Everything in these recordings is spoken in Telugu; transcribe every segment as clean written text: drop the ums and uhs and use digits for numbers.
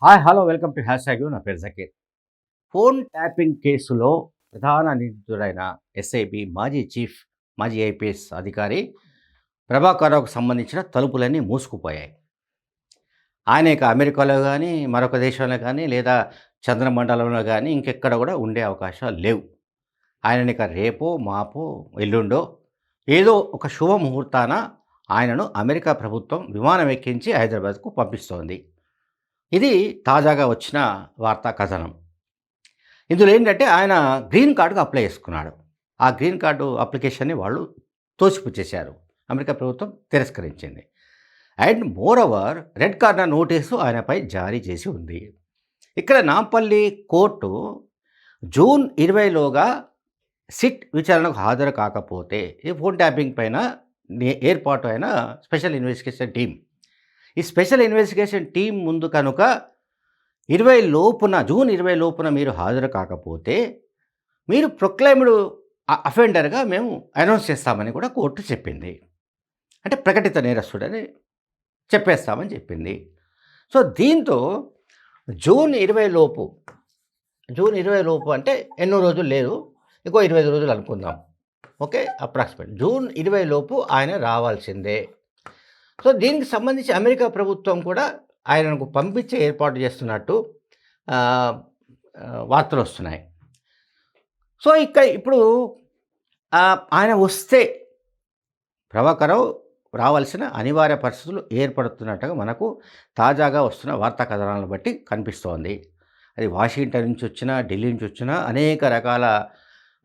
Hi hello welcome to hash tag. నా పేరు జకీర్. ఫోన్ ట్యాపింగ్ కేసులో ప్రధాన నిందితుడైన ఎస్ఐబి మాజీ ఐపీఎస్ అధికారి ప్రభాకర్ రావుకు సంబంధించిన తలుపులన్నీ మూసుకుపోయాయి. ఆయన ఇక అమెరికాలో కానీ మరొక దేశంలో కానీ లేదా చంద్రమండలంలో కానీ ఇంకెక్కడ కూడా ఉండే అవకాశాలు లేవు. ఆయనని ఇక రేపో మాపో ఎల్లుండో ఏదో ఒక శుభముహూర్తాన ఆయనను అమెరికా ప్రభుత్వం విమానం ఎక్కించి హైదరాబాద్కు పంపిస్తోంది. ఇది తాజాగా వచ్చిన వార్తా కథనం. ఇందులో ఏంటంటే ఆయన గ్రీన్ కార్డుకు అప్లై చేసుకున్నాడు. ఆ గ్రీన్ కార్డు అప్లికేషన్ని వాళ్ళు తోసిపుచ్చేశారు. అమెరికా ప్రభుత్వం తిరస్కరించింది. And more over red corner notice ఆయనపై జారీ చేసి ఉంది. ఇక్కడ నాంపల్లి కోర్టు జూన్ 20లోగా సిట్ విచారణకు హాజరు కాకపోతే ఈ ఫోన్ ట్యాపింగ్ పైన ఏర్పాటు అయిన స్పెషల్ ఇన్వెస్టిగేషన్ టీం, ఈ స్పెషల్ ఇన్వెస్టిగేషన్ టీం ముందు కనుక జూన్ 20 లోపున మీరు హాజరు కాకపోతే మీరు ప్రొక్లైమ్డ్ అఫెండర్గా మేము అనౌన్స్ చేస్తామని కూడా కోర్టు చెప్పింది. అంటే ప్రకటిత నేరస్తుడని చెప్పేస్తామని చెప్పింది. సో దీంతో జూన్ 20 లోపు అంటే ఎన్నో రోజులు లేదు, ఇంకో 25 రోజులు అనుకుందాం. ఓకే, అప్రాక్సిమేట్ జూన్ 20 లోపు ఆయన రావాల్సిందే. సో దీనికి సంబంధించి అమెరికా ప్రభుత్వం కూడా ఆయనకు పంపించే ఏర్పాటు చేస్తున్నట్టు వార్తలు వస్తున్నాయి. సో ఇప్పుడు ఆయన వస్తే ప్రభాకరరావు రావాల్సిన అనివార్య పరిస్థితులు ఏర్పడుతున్నట్టుగా మనకు తాజాగా వస్తున్న వార్తా కథనాలను బట్టి కనిపిస్తోంది. అది వాషింగ్టన్ నుంచి వచ్చినా, ఢిల్లీ నుంచి వచ్చినా అనేక రకాల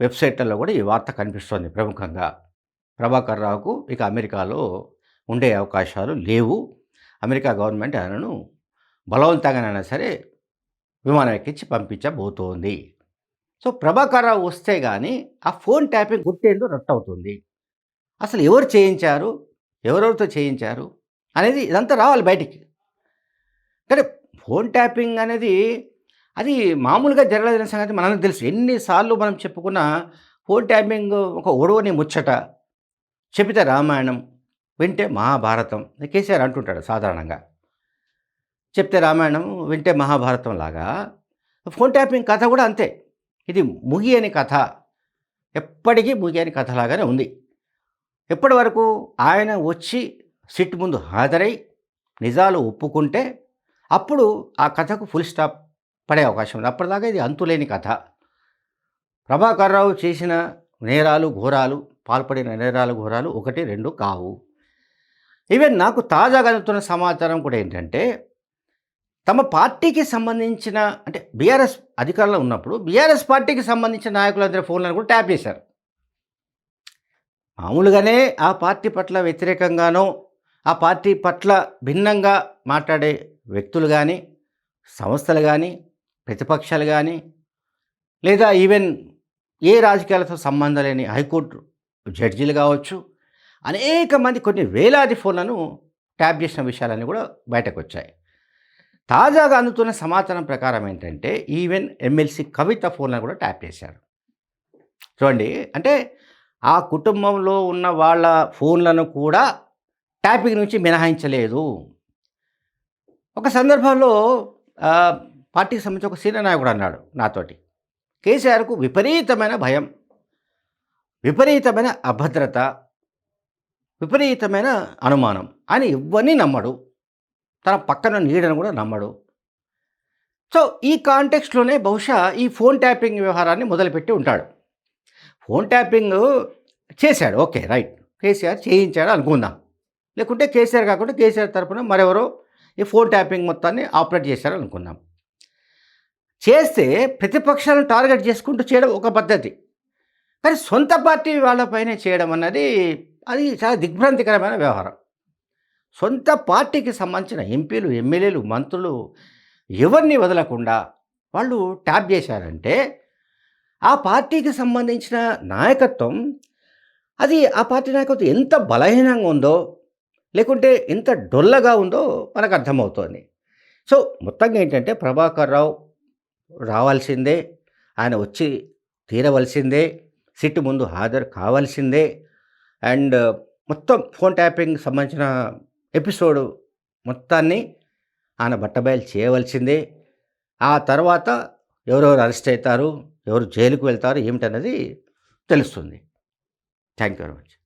వెబ్సైట్లలో కూడా ఈ వార్త కనిపిస్తోంది. ప్రముఖంగా ప్రభాకరరావుకు ఇక అమెరికాలో ఉండే అవకాశాలు లేవు. అమెరికా గవర్నమెంట్ ఆయనను బలవంతంగానైనా సరే విమానం ఎక్కించి పంపించబోతోంది. సో ప్రభాకరరావు వస్తే కానీ ఆ ఫోన్ ట్యాపింగ్ గుర్తేందో రట్టవుతుంది. అసలు ఎవరు చేయించారు, ఎవరెవరితో చేయించారు అనేది ఇదంతా రావాలి బయటికి. కానీ ఫోన్ ట్యాపింగ్ అనేది అది మామూలుగా జరగలేదనే సంగతి మనకు తెలుసు. ఎన్నిసార్లు మనం చెప్పుకున్న ఫోన్ ట్యాపింగ్ ఒక ఒడవని ముచ్చట, చెబితే రామాయణం, వింటే మహాభారతం. కేసీఆర్ అంటుంటాడు సాధారణంగా, చెప్తే రామాయణం వింటే మహాభారతం లాగా ఫోన్ ట్యాపింగ్ కథ కూడా అంతే. ఇది ముగియని కథ, ఎప్పటికీ ముగియని కథలాగానే ఉంది. ఎప్పటి వరకు ఆయన వచ్చి సిట్ ముందు హాజరై నిజాలు ఒప్పుకుంటే అప్పుడు ఆ కథకు ఫుల్ స్టాప్ పడే అవకాశం ఉంది. అప్పటిదాకా ఇది అంతులేని కథ. ప్రభాకరరావు చేసిన నేరాలు ఘోరాలు, పాల్పడిన నేరాలు ఘోరాలు 1, 2 కావు. ఈవెన్ నాకు తాజాగా అందుతున్న సమాచారం కూడా ఏంటంటే, తమ పార్టీకి సంబంధించిన అంటే బీఆర్ఎస్ అధికారంలో ఉన్నప్పుడు బీఆర్ఎస్ పార్టీకి సంబంధించిన నాయకులందరి ఫోన్లను కూడా ట్యాప్ చేశారు. మామూలుగానే ఆ పార్టీ పట్ల వ్యతిరేకంగానో, ఆ పార్టీ పట్ల భిన్నంగా మాట్లాడే వ్యక్తులు కానీ, సంస్థలు కానీ, ప్రతిపక్షాలు కానీ, లేదా ఈవెన్ ఏ రాజకీయాలతో సంబంధం లేని హైకోర్టు జడ్జీలు కావచ్చు, అనేక మంది కొన్ని వేలాది ఫోన్లను ట్యాప్ చేసిన విషయాలన్నీ కూడా బయటకు వచ్చాయి. తాజాగా అందుతున్న సమాచారం ప్రకారం ఏంటంటే, ఈవెన్ ఎమ్మెల్సీ కవిత ఫోన్లను కూడా ట్యాప్ చేశారు. చూడండి, అంటే ఆ కుటుంబంలో ఉన్న వాళ్ళ ఫోన్లను కూడా ట్యాపింగ్ నుంచి మినహాయించలేదు. ఒక సందర్భంలో పార్టీకి సంబంధించి ఒక సీనియర్ నాయకుడు అన్నాడు నాతోటి, కేసీఆర్కు విపరీతమైన భయం, విపరీతమైన అభద్రత, విపరీతమైన అనుమానం. ఆయన ఇవన్నీ నమ్మడు, తన పక్కన నీడను కూడా నమ్మడు. సో ఈ కాంటెక్స్ట్లోనే బహుశా ఈ ఫోన్ ట్యాపింగ్ వ్యవహారాన్ని మొదలుపెట్టి ఉంటాడు. ఫోన్ ట్యాపింగ్ చేశాడు, ఓకే రైట్, కేసీఆర్ చేయించాడు అనుకుందాం. లేకుంటే కేసీఆర్ కాకుండా కేసీఆర్ తరపున మరెవరో ఈ ఫోన్ ట్యాపింగ్ మొత్తాన్ని ఆపరేట్ చేశారు అనుకుందాం. చేస్తే ప్రతిపక్షాలను టార్గెట్ చేసుకుంటూ చేయడం ఒక పద్ధతి, కానీ సొంత పార్టీ వాళ్ళపైనే చేయడం అన్నది అది చాలా దిగ్భ్రాంతికరమైన వ్యవహారం. సొంత పార్టీకి సంబంధించిన ఎంపీలు, ఎమ్మెల్యేలు, మంత్రులు ఎవరిని వదలకుండా వాళ్ళు ట్యాప్ చేశారంటే ఆ పార్టీకి సంబంధించిన నాయకత్వం, అది ఆ పార్టీ నాయకత్వం ఎంత బలహీనంగా ఉందో, లేకుంటే ఎంత డొల్లగా ఉందో మనకు అర్థమవుతోంది. సో మొత్తంగా ఏంటంటే ప్రభాకరరావు రావాల్సిందే, ఆయన వచ్చి తీరవలసిందే, సిట్ ముందు హాజరు కావాల్సిందే. మొత్తం ఫోన్ ట్యాపింగ్ సంబంధించిన ఎపిసోడ్ మొత్తాన్ని ఆయన బట్టబయలు చేయవలసిందే. ఆ తర్వాత ఎవరెవరు అరెస్ట్ అవుతారు, ఎవరు జైలుకి వెళ్తారు ఏమిటన్నది తెలుస్తుంది. Thank you very much.